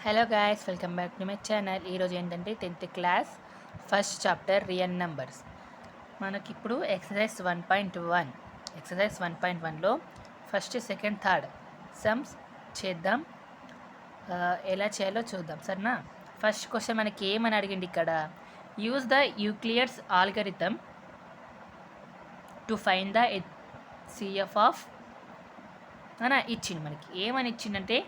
Hello guys, welcome back to my channel. ఈరోజు ఏంటంటే 10th class first chapter real numbers. మనకిప్పుడు exercise 1.1లో first, second, third sums చేద్దాం. ఎలా చేయాలో చూద్దాం, సరేనా? ఫస్ట్ క్వశ్చన్ మనకి ఏమని అడిగింది ఇక్కడ, use the Euclid's algorithm to find the HCF of అని ఇచ్చింది. మనకి ఏమని ఇచ్చిందంటే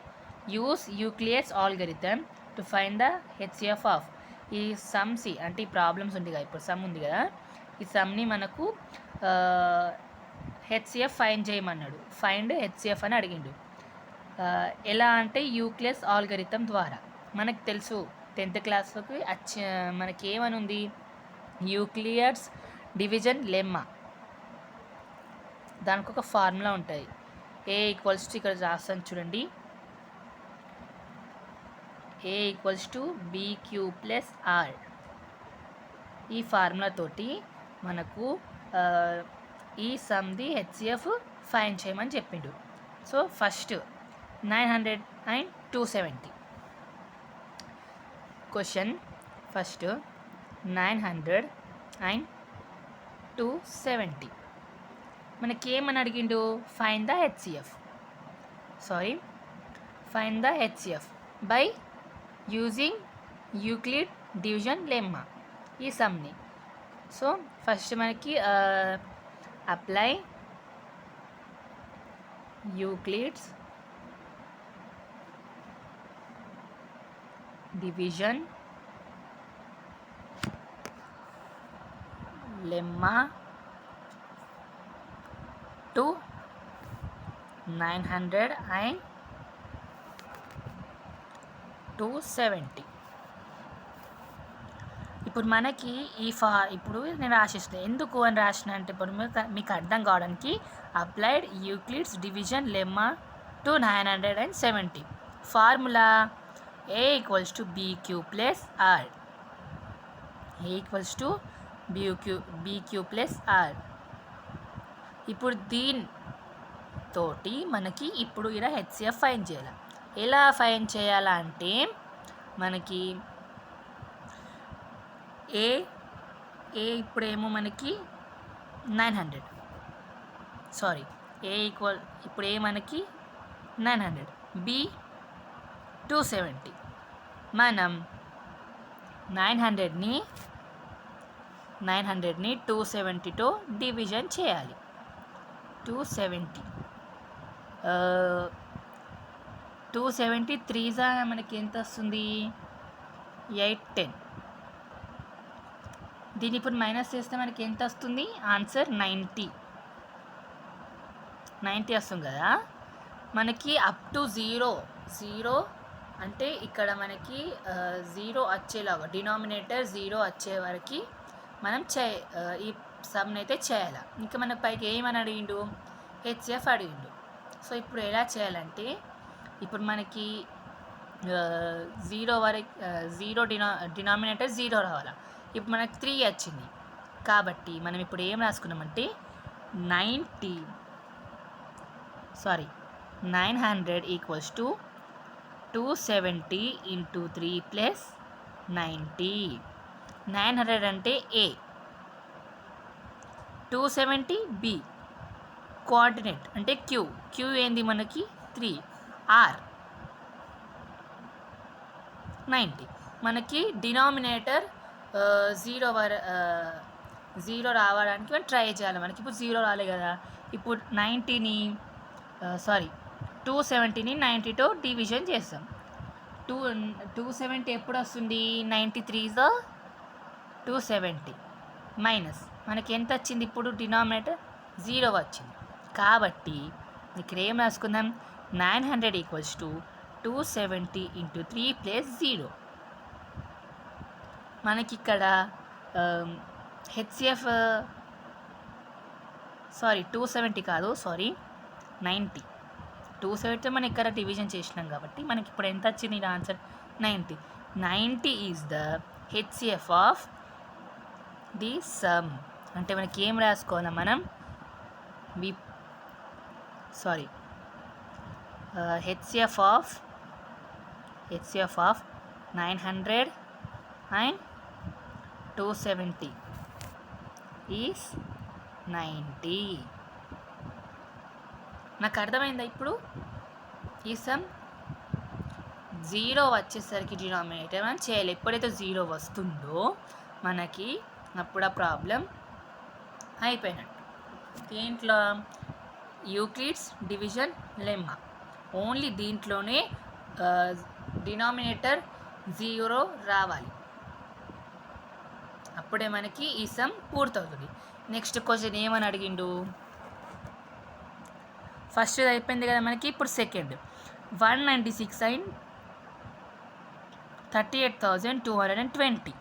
use Euclid's algorithm to find the HCF of ఈ సమ్స్, అంటే ఈ ప్రాబ్లమ్స్ ఉంది కదా, ఇప్పుడు సమ్ ఉంది కదా, ఈ సమ్ని మనకు హెచ్సిఎఫ్ ఫైండ్ చేయమన్నాడు. ఫైండ్ హెచ్సిఎఫ్ అని అడిగిండు. ఎలా అంటే యూక్లియస్ ఆల్గరిథమ్ ద్వారా. మనకు తెలుసు 10th క్లాస్లోకి మనకి ఏమని ఉంది, యూక్లియస్ డివిజన్ లెమ్మా, దానికి ఒక ఫార్ములా ఉంటుంది. ఏ ఈక్వల్స్ టు, ఇక్కడ రాస్తాను చూడండి, a equals to b q plus r. ఈ ఫార్ములా తోటి మనకు ఈ సమ్ది హెచ్సిఎఫ్ ఫైండ్ చేయమని చెప్పిండు. So first 900 and 270 question. First 900 and 270 మనకి ఏమని అడిగిండు, find the HCF, find the HCF by using Euclid division lemma, ఈ సమ్ని. సో ఫస్ట్ మనకి apply Euclid's division lemma to 900 and 270. ఇప్పుడు మనకి ఇప్పుడు నేను రాసేస్తాను. ఎందుకు అని రాసిన అంటే, ఇప్పుడు మీకు అర్థం కావడానికి applied Euclid's division lemma to 970. Formula a equals to b q plus r, a equals to b q plus r. ఇప్పుడు దీంతోటి మనకి ఇప్పుడు ఇలా హెచ్సిఎఫ్ ఫైండ్ చేయాలి. ఎలా ఫైండ్ చేయాలంటే, మనకి ఏ ఇప్పుడేమో మనకి 900, ఏ ఈక్వల్ ఇప్పుడు ఏ మనకి 900, బి 270. మనం 900ని 270తో డివిజన్ చేయాలి. 270 త్రీజా మనకి ఎంత వస్తుంది, 810. దీన్ని ఇప్పుడు మైనస్ చేస్తే మనకి ఎంత వస్తుంది, ఆన్సర్ 90 వస్తుంది కదా. మనకి అప్ టు జీరో అంటే ఇక్కడ మనకి 0 వచ్చేలాగా, డినామినేటర్ 0 వచ్చే వరకు మనం ఈ సమ్ని అయితే చేయాలి. ఇంకా మన పైకి ఏమని అడిగిండు, హెచ్సిఎఫ్ అడిగిండు. సో ఇప్పుడు ఎలా చేయాలంటే, ఇప్పుడు మనకి 0 వరకు, డినామినేటర్ 0 రావాలి. ఇప్పుడు మనకి 3 వచ్చింది కాబట్టి మనం ఇప్పుడు ఏం రాసుకున్నామంటే 900 ఈక్వల్స్ టు 270 ఇంటూ 3 ప్లస్ 90. 900 అంటే ఏ, 270 బి, కోఆర్డినేట్ అంటే క్యూ ఏంది మనకి 3, ఆర్ 90. మనకి డినామినేటర్ 0 రావడానికి మనం ట్రై చేయాలి. మనకి ఇప్పుడు 0 రాలే కదా. ఇప్పుడు 270ని 90తో డివిజన్ చేస్తాం. 270 ఎప్పుడు వస్తుంది, 93 270 మైనస్ మనకి ఎంత వచ్చింది, ఇప్పుడు డినామినేటర్ 0 వచ్చింది కాబట్టి ఇక్కడ ఏం రాసుకుందాం, 900 ఈక్వల్స్ టు 270 ఇంటూ 3 ప్లస్ 0. మనకి ఇక్కడ హెచ్సిఎఫ్ 270 కాదు, 90. 270 మనం ఇక్కడ డివిజన్ చేసినాం కాబట్టి మనకి ఇప్పుడు ఎంత వచ్చింది answer, 90 is the HCF of the some. అంటే మనకి ఏం రాసుకోవాలి, మనం HCF of HCF of 900 and 270 is 90. నాకు అర్థమైందా ఇప్పుడు? ఈ సమ్ 0 వచ్చేసరికి డినామినేటర్ మనం చేయాలి. ఎప్పుడైతే 0 వస్తుందో మనకి అప్పుడు ఆ ప్రాబ్లం అయిపోయినట్టు. దీంట్లో యూక్లిడ్స్ డివిజన్ లెమ్మా ఓన్లీ దీంట్లోనే డినామినేటర్ 0 రావాలి, అప్పుడే మనకి ఈ సమ్ పూర్తవుతుంది. నెక్స్ట్ క్వశ్చన్ ఏమని అడిగిండు? ఫస్ట్ అయిపోయింది కదా మనకి. ఇప్పుడు second 196 and 38,220.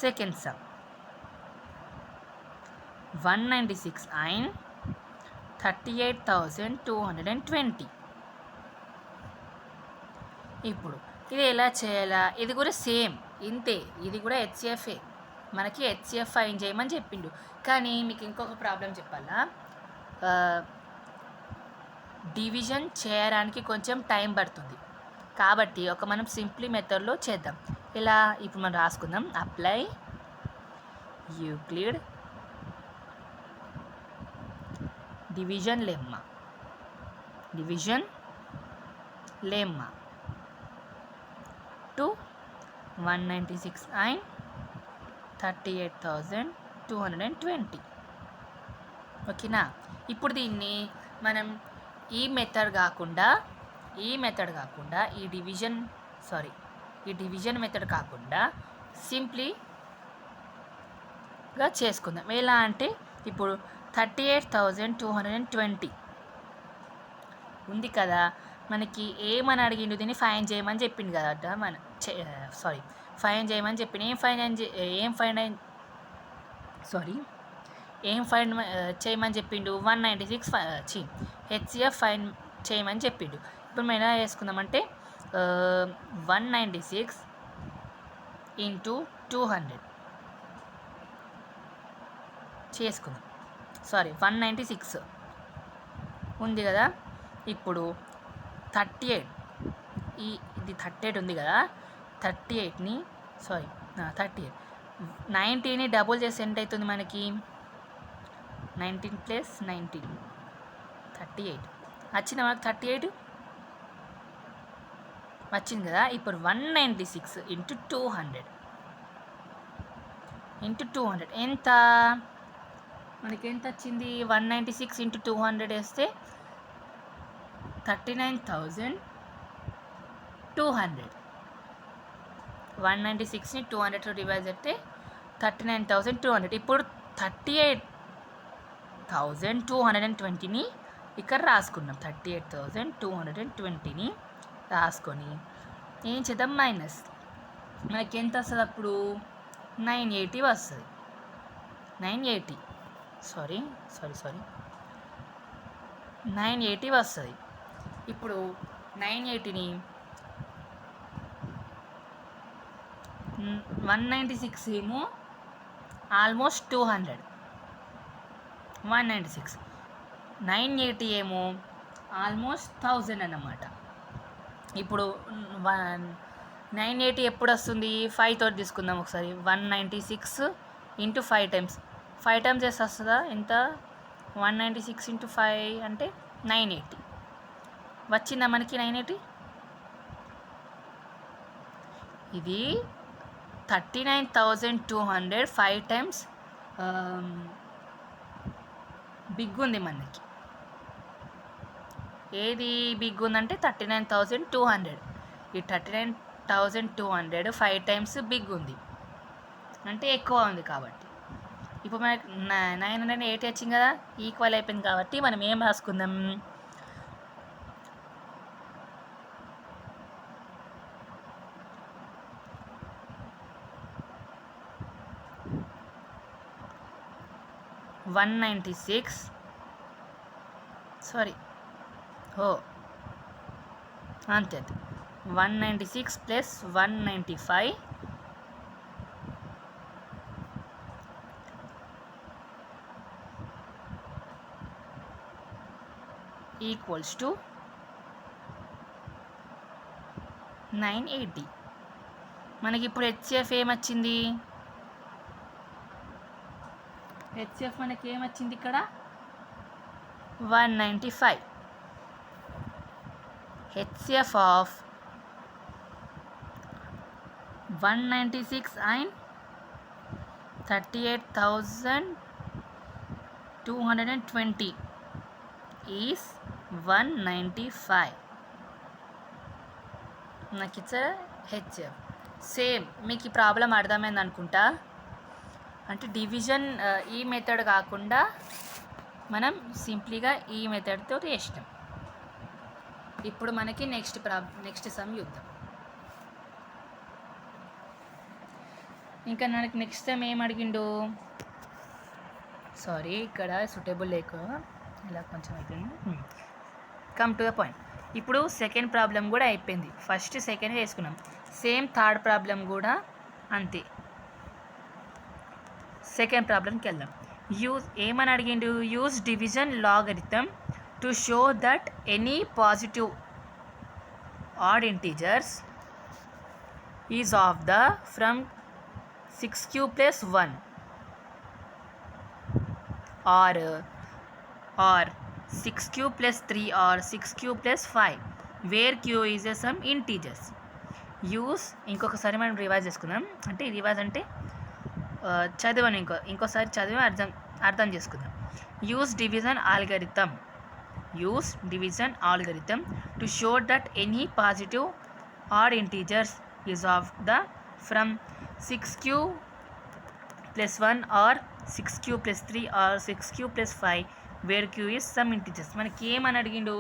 Second some 196 and 38,220. ఇప్పుడు ఇది ఎలా చేయాలా? ఇది కూడా సేమ్ ఇంతే, ఇది కూడా హెచ్సిఎఫ్ఏ. మనకి హెచ్సిఎఫ్ ఫైండ్ చేయమని చెప్పిండు. కానీ మీకు ఇంకొక ప్రాబ్లం చెప్పాలా, డివిజన్ చేయడానికి కొంచెం టైం పడుతుంది. కాబట్టి మనం సింప్లీ మెథడ్లో చేద్దాం. ఇలా ఇప్పుడు మనం రాసుకుందాం. Apply Euclid division lemma to 196 and 38,220. ఓకేనా? ఇప్పుడు దీన్ని మనం ఈ మెథడ్ కాకుండా ఈ డివిజన్ మెథడ్ కాకుండా సింప్లీగా చేసుకుందాం. ఎలా అంటే ఇప్పుడు 38,220 ఉంది కదా, మనకి ఏమని అడిగిండు? దీన్ని ఫైండ్ చేయమని చెప్పిండు కదా. ఫైండ్ చేయమని చెప్పిండు. ఏం ఫైండ్ చేయమని చెప్పిండు? 196 హెచ్సిఎఫ్ ఫైండ్ చేయమని చెప్పిండు. ఇప్పుడు మనం ఎలా చేసుకుందామంటే 196 into 200 చేసుకుందాం. 196 ఉంది కదా. ఇప్పుడు 38 ఇది 38 ఉంది కదా, 38ని 90ని డబుల్ చేసి ఎంత అవుతుంది మనకి? 19 + 19 38 వచ్చింది మనకు. 38 వచ్చింది కదా. ఇప్పుడు 196 into 200 ఎంత మనకి? ఎంత వచ్చింది? 196 into 200 వేస్తే 39,200. 196ని 200తో డివైడ్ చేస్తే 39,200. ఇప్పుడు 38,220ని ఇక్కడ రాసుకున్నాం. 38,220ని రాసుకొని ఏం చేద్దాం? మైనస్. మనకి ఎంత వస్తుంది అప్పుడు? 980 వస్తుంది. 980 వస్తుంది. ఇప్పుడు 980ని 196 ఏమో ఆల్మోస్ట్ 200, 196 980 ఏమో ఆల్మోస్ట్ 1000 అన్నమాట. ఇప్పుడు 980 ఎప్పుడు వస్తుంది? 5 తోటి తీసుకుందాం ఒకసారి. 196 into 5 times చేసి వస్తుందా? ఎంత? 196 into 5 అంటే 980 వచ్చిందా మనకి? 980 ఇది 39,200 5 times బిగ్ ఉంది మనకి. ఏది బిగ్ ఉందంటే 39,200. ఈ 39,200 5 times బిగ్ ఉంది అంటే ఎక్కువ ఉంది. కాబట్టి ఇప్పుడు మనకి 980 వచ్చింది కదా, ఈక్వల్ అయిపోయింది. కాబట్టి మనం ఏం రాసుకుందాం? అంతే 196 + 195 ఈక్వల్స్ టు 980. మనకి ఇప్పుడు హెచ్సిఎఫ్ ఏమొచ్చింది? హెచ్సిఎఫ్ మనకి ఏమొచ్చింది ఇక్కడ? 195. HCF of 196 and 38,220 is 195. నాకు ఇచ్చే హెచ్సిఎఫ్. సేమ్ మీకు ఈ ప్రాబ్లం అర్థమైంది అనుకుంటా. అంటే డివిజన్ ఈ మెథడ్ కాకుండా మనం సింప్లీగా ఈ మెథడ్తో చేసినాం. ఇప్పుడు మనకి నెక్స్ట్ సమ్ చూద్దాం. ఇంకా నాకు నెక్స్ట్ సమ్ ఏం అడిగిండు? సారీ, ఇక్కడ సూటబుల్ లేక ఇలా కొంచెం అయిపోయింది. Come to the point. ఇప్పుడు సెకండ్ ప్రాబ్లం కూడా అయిపోయింది. ఫస్ట్ సెకండ్ చేసుకున్నాం. సేమ్ థర్డ్ ప్రాబ్లం కూడా అంతే. సెకండ్ ప్రాబ్లంకి వెళ్దాం. ఏమని అడిగిండు? Use division logarithm to show that any positive odd integers is of the form 6q plus 1 or 6q plus 3 or 6q plus 5 where q is a some integers. Use ఇంకొకసారి మనం revise చేసుకుందాం. అంటే revise అంటే చదివాను ఇంకోసారి చదివి అర్థం చేసుకుందాం. Use division algorithm to show that any positive odd integers is of the form 6q plus 1 or 6q plus 3 or 6q plus 5 where q is some integers. మనకి ఏమని అడిగిండు?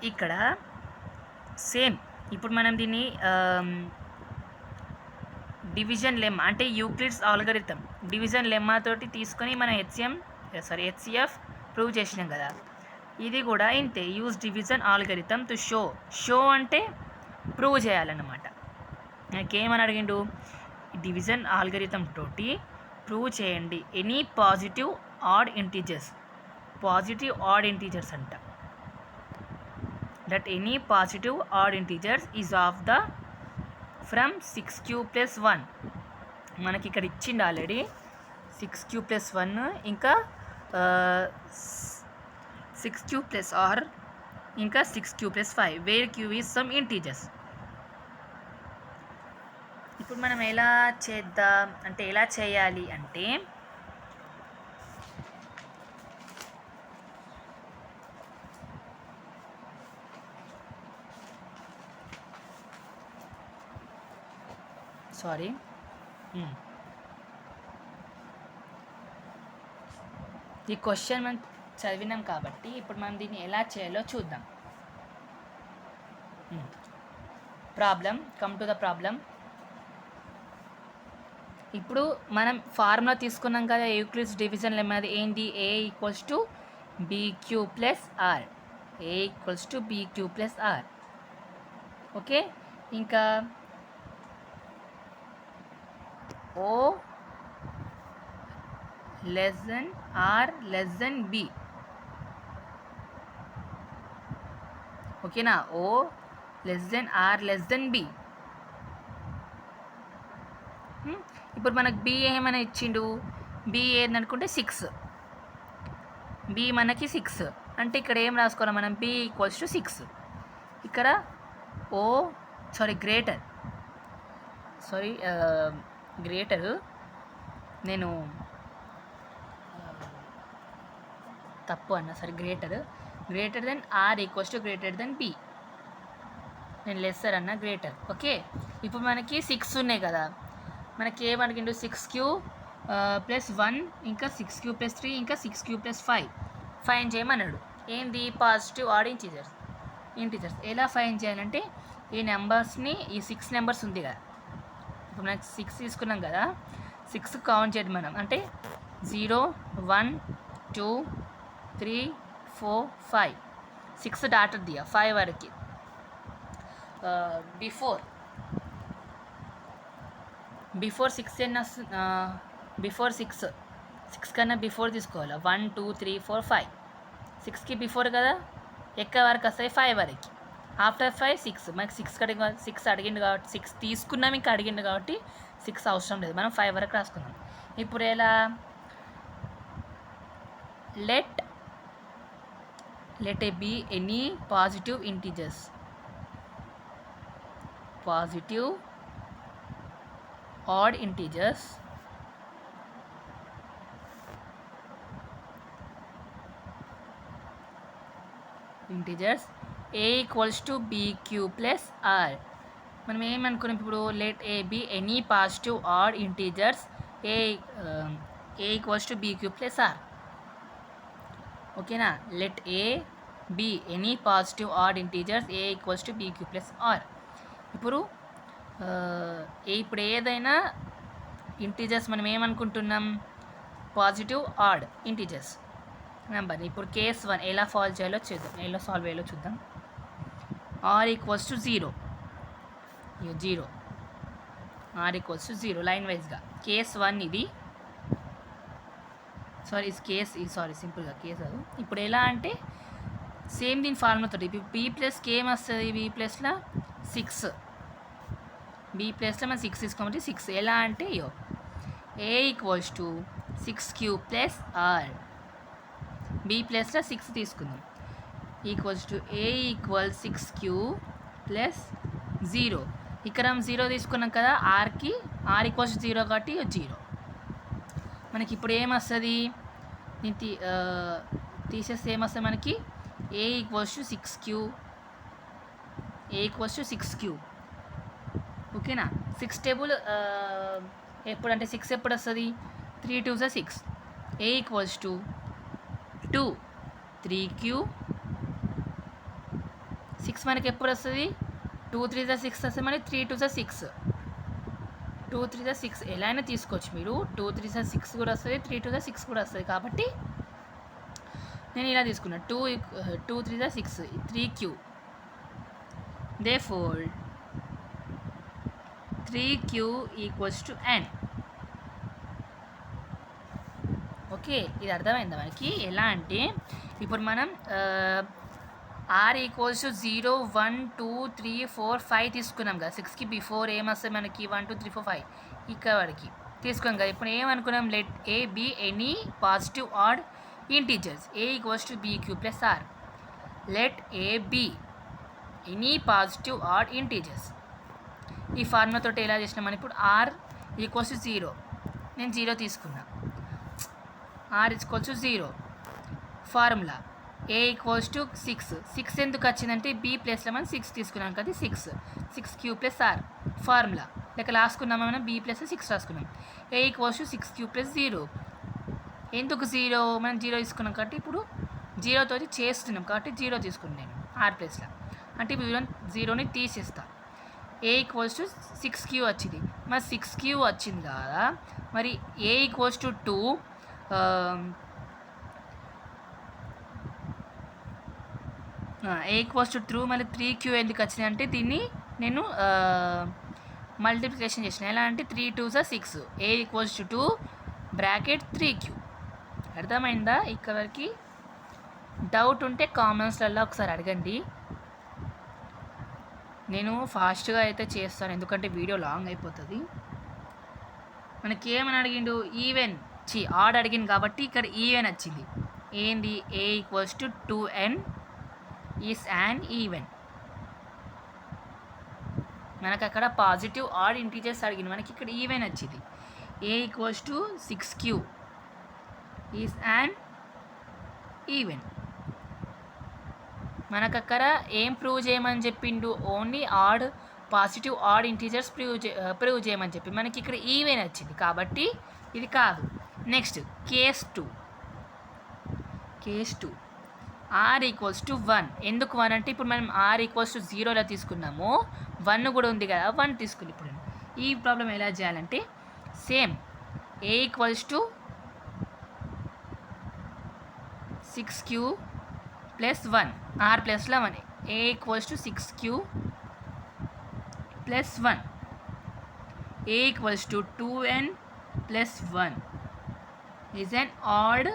ఇక్కడ సేమ్ ఇప్పుడు మనం దీన్ని డివిజన్ లెమ్మా అంటే యూక్లిడ్స్ ఆల్గరిథమ్ డివిజన్ లెమ్మా తోటి తీసుకొని మనం హెచ్సిఎఫ్ ప్రూవ్ చేసినాం కదా. ఇది కూడా ఇంతే. Use division algorithm to show అంటే ప్రూవ్ చేయాలన్నమాట. నాకేమని అడిగిండు? డివిజన్ ఆల్గరిథమ్ తోటి ప్రూవ్ చేయండి ఎనీ పాజిటివ్ ఆడ్ ఇంటీజర్స్ అంట. That any positive odd integers is of the form 6q plus 1. మనకి ఇక్కడ ఇచ్చిండు ఆల్రెడీ 6q plus 1 ఇంకా 6q plus r ఇంకా 6q plus 5 where q is some integers. ఇప్పుడు మనం ఎలా చేయాలి అంటే సారీ ఈ క్వశ్చన్ మనం చదివినాం కాబట్టి ఇప్పుడు మనం దీన్ని ఎలా చేయాలో చూద్దాం. Problem, come to the problem. ఇప్పుడు మనం ఫార్ములా తీసుకున్నాం కదా యూక్లిడ్స్ డివిజన్ లెమ్మా. అది ఏంటి? a equals to bq plus r. a equals to bq plus r. Okay, ఇంకా o less than r less than b. ఓకేనా? o less than r less than b. ఇప్పుడు మనకు b ఏమైనా ఇచ్చిండు? b ఏందనుకుంటే 6. b మనకి 6 అంటే ఇక్కడ ఏం రాసుకోవాలి మనం? b equals to 6. ఇక్కడ గ్రేటర్ నేను తప్పు అన్న. Greater than r equals to greater than b. నేను లెస్సర్ అన్న, గ్రేటర్. ఓకే, ఇప్పుడు మనకి 6 ఉన్నాయి కదా. మనకి ఏమడిగిండు? 6q plus 1 ఇంకా 6q plus 3 ఇంకా 6q plus 5 ఫైన్ చేయమన్నాడు. ఏంది? Positive odd integers. ఎలా ఫైన్ చేయాలంటే ఈ నెంబర్స్ని, ఈ 6 నెంబర్స్ ఉంది కదా, ఇప్పుడు మనకి 6 తీసుకున్నాం కదా, 6 కౌంట్ చేయండి మనం. అంటే 0 1 2 3 4 5 6 డాటర్ దియా 5 వరకు. బిఫోర్ 6 బిఫోర్ 6 కన్నా బిఫోర్ తీసుకోవాలి. 1 2 3 4 5 6కి బిఫోర్ కదా. ఎక్కడ వరకు వస్తాయి 5 వరకు. ఆఫ్టర్ 5 6 మనకి 6 అడిగిండు కాబట్టి 6 తీసుకున్నాం, ఇంకా అడిగిండు కాబట్టి 6 అవసరం లేదు, మనం 5 వరకు రాసుకుందాం. ఇప్పుడు ఎలా let a be any positive integers odd integers a equals to bq plus r. మనం ఏమనుకున్నాం ఇప్పుడు let a be any positive odd integers a equals to bq plus r. ఓకేనా, let a be any positive odd integers a equals to bq plus r. ఇప్పుడు ఏదైనా integers మనం ఏమనుకుంటున్నాం, positive odd integers number. ఇప్పుడు case 1 ఎలా solve చేయాలో చూద్దాం. r equals to 0 r equals to 0 line వైజ్గా. Case 1 ఇది, సింపుల్గా కేస్ అది. ఇప్పుడు ఎలా అంటే సేమ్ దీని ఫార్ములాతో ఇప్పుడు బీ ప్లస్ కే ఏమొస్తుంది, బీ ప్లస్లో 6, బీ ప్లస్లో మనం 6 తీసుకోమంటే 6 ఎలా అంటే a equals to 6q plus r. B ప్లస్లో 6 తీసుకుందాం, equals to a equal 6q plus 0. ఇక్కడ 0 తీసుకున్నాం కదా, ఆర్ ఈక్వల్స్ 0 కాబట్టి 0. మనకి ఇప్పుడు ఏమొస్తుంది, తీసేస్తే ఏమొస్తుంది మనకి, ఏ ఈక్వల్స్ టు 6q. ఓకేనా, 6 టేబుల్ ఎప్పుడంటే 6 ఎప్పుడు వస్తుంది, 3 2 6. ఏ ఈక్వల్స్ టు 2 3q. 6 మనకి ఎప్పుడు వస్తుంది, 2 3 6 వస్తుంది, మనకి 3 2 6. 2 3 6 ఎలా అయినా తీసుకోవచ్చు మీరు, 2 3 6 కూడా వస్తుంది, 3 2 6 కూడా వస్తుంది. కాబట్టి నేను ఇలా తీసుకున్నా, 2 3 6 3q. therefore 3q equals to n. Okay, ఇది అర్థమైందా మనకి. ఎలా అంటే ఇప్పుడు మనం r ఈక్వల్స్ టు 0 1 2 3 4 5 తీసుకున్నాం కదా, 6కి బిఫోర్ ఏమొస్తుంది మనకి 1 2 3 4 5 ఇక్కడ వరకు తీసుకున్నాం కదా. ఇప్పుడు ఏమనుకున్నాం, let a be any positive odd integers a equals to bq plus r. Let a be any positive odd integers. ఈ ఫార్ములా తోటి ఎలా చేసినాం మనం, ఇప్పుడు r ఈక్వల్స్ టు 0, నేను 0 తీసుకున్నా, r equals to 0. Formula a equals to 6 ఎందుకు వచ్చిందంటే బీ ప్లస్లో మనం 6 తీసుకున్నాం కదా, 6q ప్లస్ ఆర్. ఫార్ములా లేక రాసుకున్నామా మనం, బీ ప్లస్ 6 రాసుకున్నాం. ఏ ఈక్వల్స్ టు 6q ప్లస్ 0. ఎందుకు 0, మనం 0 తీసుకున్నాం కాబట్టి ఇప్పుడు 0తో చేస్తున్నాం కాబట్టి 0 తీసుకున్నాను నేను ఆర్ ప్లస్లో. అంటే ఇప్పుడు 0ని తీసేస్తా, ఏ ఈక్వల్స్ టు 6q వచ్చింది, మరి 6q వచ్చింది కదా, మరి a equals to 2 a equals to 2 మళ్ళీ 3q ఎందుకు వచ్చింది అంటే దీన్ని నేను మల్టిప్లికేషన్ చేసిన. ఎలా అంటే 3 2 6, ఏ ఈక్వల్స్ టు 2 బ్రాకెట్ 3q. అర్థమైందా ఇక్కడ వరకు? డౌట్ ఉంటే కామెంట్స్లలో ఒకసారి అడగండి, నేను ఫాస్ట్గా అయితే చేస్తాను ఎందుకంటే వీడియో లాంగ్ అయిపోతుంది. మనకి ఏమని అడిగిండు, ఈవెన్ ఆడ్ అడిగింది కాబట్టి ఇక్కడ ఈవెన్ వచ్చింది. ఏంది, a equals to 2n is an even. మనకు అక్కడ పాజిటివ్ ఆడ్ ఇంటీజర్స్ అడిగింది, మనకి ఇక్కడ ఈవెన్ వచ్చింది. A equals to 6q is an even. మనకు అక్కడ ఏం ప్రూవ్ చేయమని చెప్పిండు, only odd positive odd integers prove చేయమని చెప్పి మనకి ఇక్కడ ఈవెన్ వచ్చింది కాబట్టి ఇది కాదు. Next case 2 r equals to 1. ఎందుకు 1 అంటే ఇప్పుడు మనం ఆర్ ఈక్వల్స్ టు 0లో తీసుకున్నాము, 1 కూడా ఉంది కదా, 1 తీసుకుని ఇప్పుడు ఈ ప్రాబ్లం ఎలా చేయాలంటే same a equals to 6q plus 1, r ప్లస్లో 1, a equals to 6q plus 1, a equals to 2n plus 1 is an odd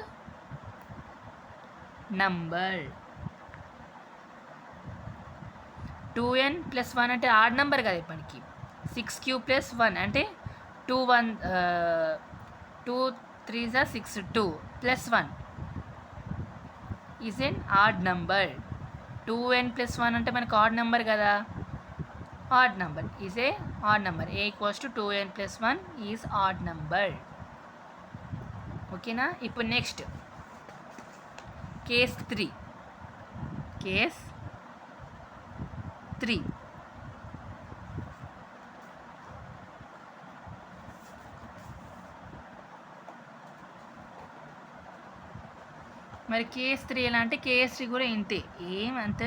number. 2n+1 అంటే ఆడ్ నెంబర్ కదా ఇప్పటికి. 6³+1 అంటే 2 3 6 2 +1 is N odd number. 2n+1 అంటే మనకు ఆడ్ నెంబర్ కదా, odd number is a add number. a = 2n+1 is odd number. ఓకేనా. ఇప్పుడు next case 3. Case 3 మరి కేస్ 3 ఎలా అంటే కేస్ 3 కూడా ఇంతే, ఏమంత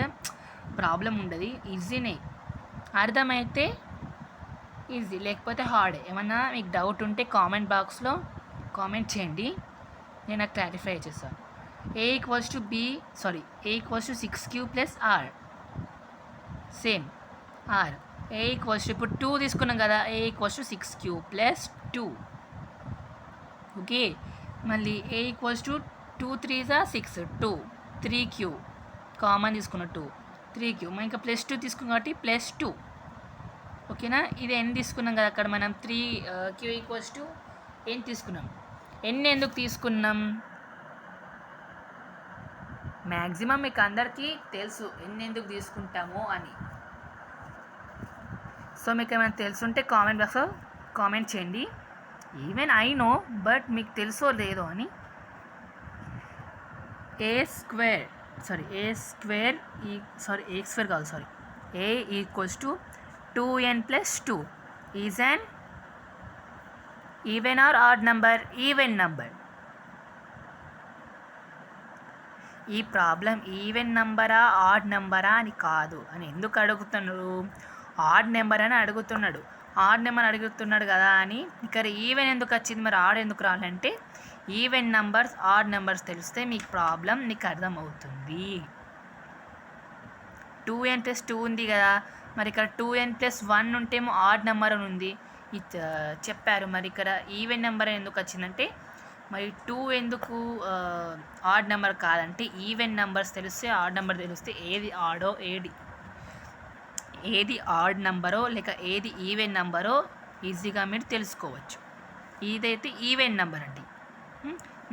ప్రాబ్లం ఉండదు, ఈజీనే. అర్థమైతే ఈజీ, లేకపోతే హార్డ్. ఏమన్నా మీకు డౌట్ ఉంటే కామెంట్ బాక్స్లో కామెంట్ చేయండి, నేను నాకు క్లారిఫై చేస్తాను. a = 6³+r. Same r. a = ఇప్పుడు 2 తీసుకున్నాం కదా, a = 6³+2. ఓకే. మళ్ళీ a = 2 3 6 2 3³ కామన్ తీసుకున్న 2 3³ ఇంకా +2 తీసుకున్నాం కాబట్టి +2. ఓకేనా. ఇది n తీసుకున్నాం కదా అక్కడ మనం 3q = n తీసుకున్నాం. n ఎందుకు తీసుకున్నాం? మ్యాక్సిమం మీకు అందరికీ తెలుసు n ఎందుకు తీసుకుంటామో అని. సో మీకు ఏమైనా తెలుసుంటే కామెంట్ బాక్స్లో కామెంట్ చేయండి. ఈవెన్ ఐ నో, బట్ మీకు తెలుసో లేదో అని. a² = 2n+2 is an even or odd number? Even number. ఈ ప్రాబ్లం ఈవెన్ నెంబరా ఆడ్ నెంబరా అని కాదు అని ఎందుకు అడుగుతున్నాడు? ఆడ్ నెంబర్ అని అడుగుతున్నాడు. ఆడ్ నెంబర్ అడుగుతున్నాడు కదా అని ఇక్కడ ఈవెన్ ఎందుకు వచ్చింది, మరి ఆడ్ ఎందుకు రాలంటే ఈవెన్ నెంబర్స్ ఆడ్ నెంబర్స్ తెలిస్తే మీకు ప్రాబ్లం నీకు అర్థమవుతుంది. 2n+2 ఉంది కదా, మరి ఇక్కడ 2n+1 ఉంటేమో ఆడ్ నెంబర్ అని ఉంది చెప్పారు. మరి ఇక్కడ ఈవెన్ నెంబర్ ఎందుకు వచ్చిందంటే మరి 2 ఎందుకు ఆడ్ నెంబర్ కాదంటే ఈవెన్ నెంబర్స్ తెలిస్తే ఆడ్ నెంబర్ తెలిస్తే ఏది ఆడ్ నెంబరో లేక ఏది ఈవెన్ నెంబరో ఈజీగా మీరు తెలుసుకోవచ్చు. ఇదైతే ఈవెన్ నెంబర్ అండి.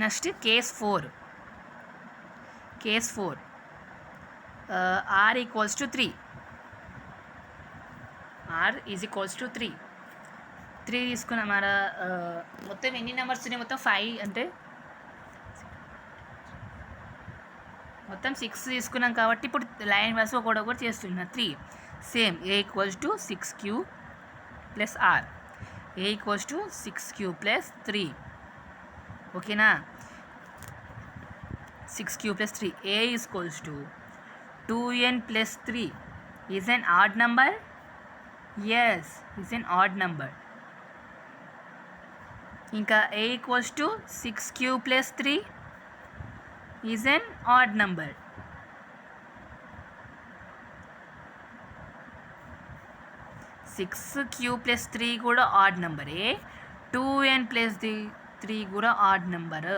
Next case 4. r = 3. r = 3 తీసుకున్నాం. మన మొత్తం ఎన్ని నెంబర్స్ ఉన్నాయి? మొత్తం 5 అంటే మొత్తం 6 తీసుకున్నాం కాబట్టి ఇప్పుడు లైన్ వైస్ ఒకటి చేస్తున్నా. 3 సేమ్ a = 6³+r. a = 6³+3. ఓకేనా. 6³+3. a = 2n+3 is an odd number. Yes, is an odd number. ఇంకా a = 6³+3 is an odd number. (6³ + 3) కూడా ఆడ్ నెంబరే. 2n+3 కూడా ఆడ్ నెంబర్.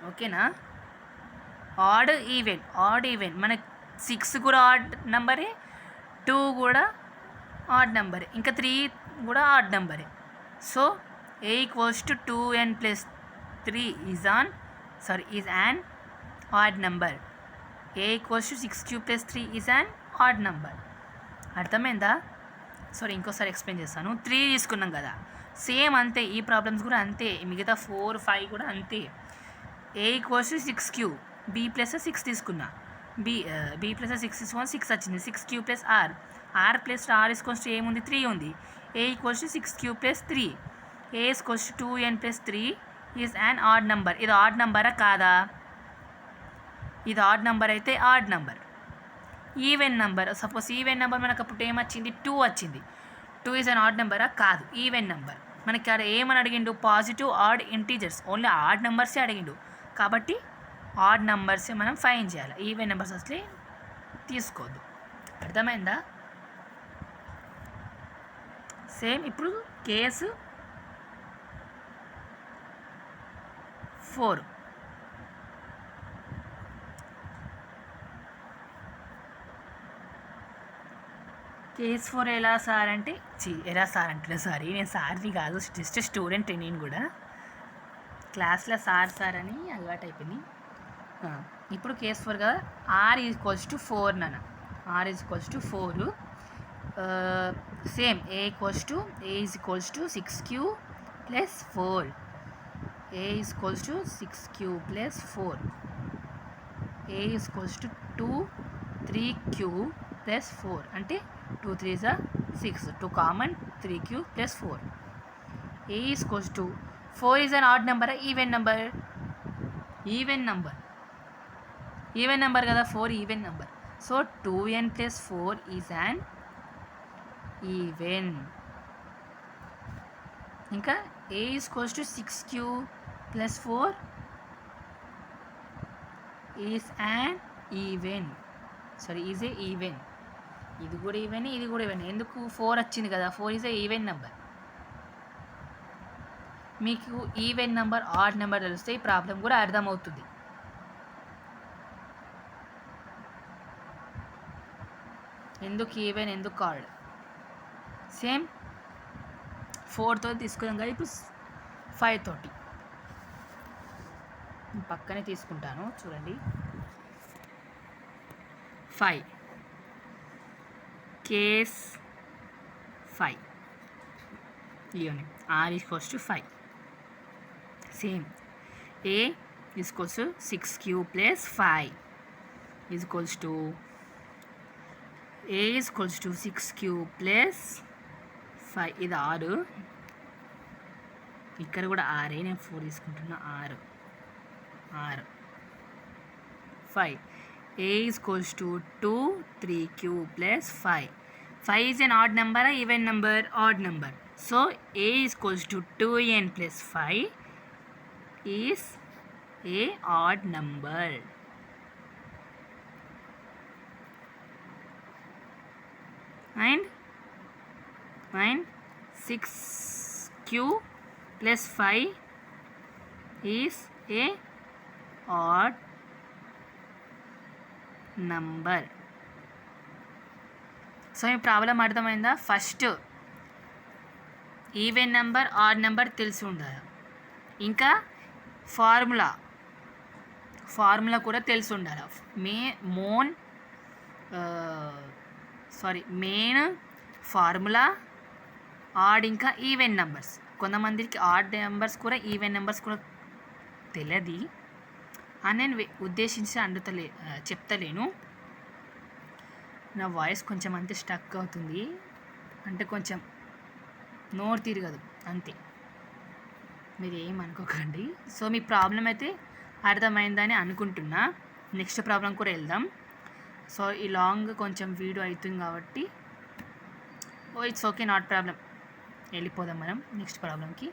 ఓకేనా. ఆడ్ ఈవెన్ మనకి 6 కూడా ఆడ్ నెంబరే, 2 కూడా ఆడ్ నెంబరే, ఇంకా 3 కూడా ఆడ్ నెంబరే. So a = 2n+3 is an odd number. a = 6³ + 3 is an odd number. అర్థమైందా? ఇంకోసారి ఎక్స్ప్లెయిన్ చేస్తాను. 3 తీసుకున్నాం కదా, సేమ్ అంతే. ఈ ప్రాబ్లమ్స్ కూడా అంతే, మిగతా 4 5 కూడా అంతే. a = 6³ b + 6 తీసుకున్నా. b + 6 తీసుకొని 6 వచ్చింది. 6³ + r = ఏముంది? 3 ఉంది. a = 6³ + 3. a = 2n+3 is an odd number. ఇది ఆడ్ నెంబరా కాదా? ఇది ఆడ్ నెంబర్ అయితే add number. Even number, suppose even number మనకు అప్పుడు ఏమొచ్చింది? 2 వచ్చింది. 2 ఈజ్ అన్ ఆడ్ నెంబరా? కాదు, ఈవెన్ నెంబర్. మనకి అక్కడ ఏమని అడిగిండు? Positive odd integers, only odd నెంబర్సే అడిగిండు. కాబట్టి ఆడ్ నెంబర్సే మనం ఫైండ్ చేయాలి, ఈవెన్ నెంబర్స్ అసలే తీసుకోవద్దు. అర్థమైందా? సేమ్ ఇప్పుడు కేసు 4. కేస్ 4 ఎలా సార్ అంటే ఎలా సార్ అంటున్నా, సారీ నేను సార్ని కాదు, జస్ట్ స్టూడెంట్ నేను కూడా. క్లాస్లో సార్ అని అలవాటు అయిపోయింది. ఇప్పుడు కేస్ 4 కదా, ఆర్ ఈక్వల్స్ టు 4 నాన్న. R equals to 4. Same a is equals to 6q plus 4. A equals to 6q plus 4. A equals to 2 3q plus 4 అంటే 2 3s are 6. 2 common 3q plus 4. A equals to 4 is an odd number, even number. Even number కదా 4 even number. So 2n plus 4 is an even. ఇంకా a equals to 6q plus 4 is an even. Sorry is a even. ఇది కూడా even, ఇది కూడా even. ఎందుకు 4 వచ్చింది కదా, 4 is a even number. మీకు ఈవెన్ నెంబర్ ఆడ్ నెంబర్ తెలిస్తే ఈ ప్రాబ్లం కూడా అర్థమవుతుంది. ఎందుకు ఈవెన్ ఎందుకు ఆడ్. సేమ్ 4తో తీసుకున్నాం కదా, ఇప్పుడు 5 తోటి పక్కనే తీసుకుంటాను చూడండి. 5 కేస్ 5 ఇవన్నీ are equals to 5. Same a equals to 6q plus 5 equals to a equals to 6q plus 5. ఇది 6. ఇక్కడ కూడా 6. నేను 4 తీసుకుంటున్నా. 6 5. A equals to 2 3q plus 5. 5 is an odd number, even number, odd number. So a is equals to 2n plus 5 is a odd number. And 6q plus 5 is a odd number. So ఈ problem అర్థమైందా? First even number odd number తెలిసి ఉండాలి. ఇంకా formula కూడా తెలిసి ఉండాలి. Main formula, add ఇంకా even numbers. కొంతమందికి ఆడ్ నెంబర్స్ కూడా ఈవెన్ నెంబర్స్ కూడా తెలియదు అని నేను ఉద్దేశించి చెప్తలేను. నా వాయిస్ కొంచెం అంతే స్టక్ అవుతుంది, అంటే కొంచెం నోరు తిరగదు అంతే, మీరు ఏమనుకోకండి. సో మీ ప్రాబ్లం అయితే అర్థమైందని అనుకుంటున్నా. నెక్స్ట్ ప్రాబ్లం కూడా వెళ్దాం. సో ఈ లాంగ్ కొంచెం వీడియో అవుతుంది కాబట్టి ఇట్స్ ఓకే, నాట్ ప్రాబ్లం. వెళ్ళిపోదాం మనం నెక్స్ట్ ప్రాబ్లంకి.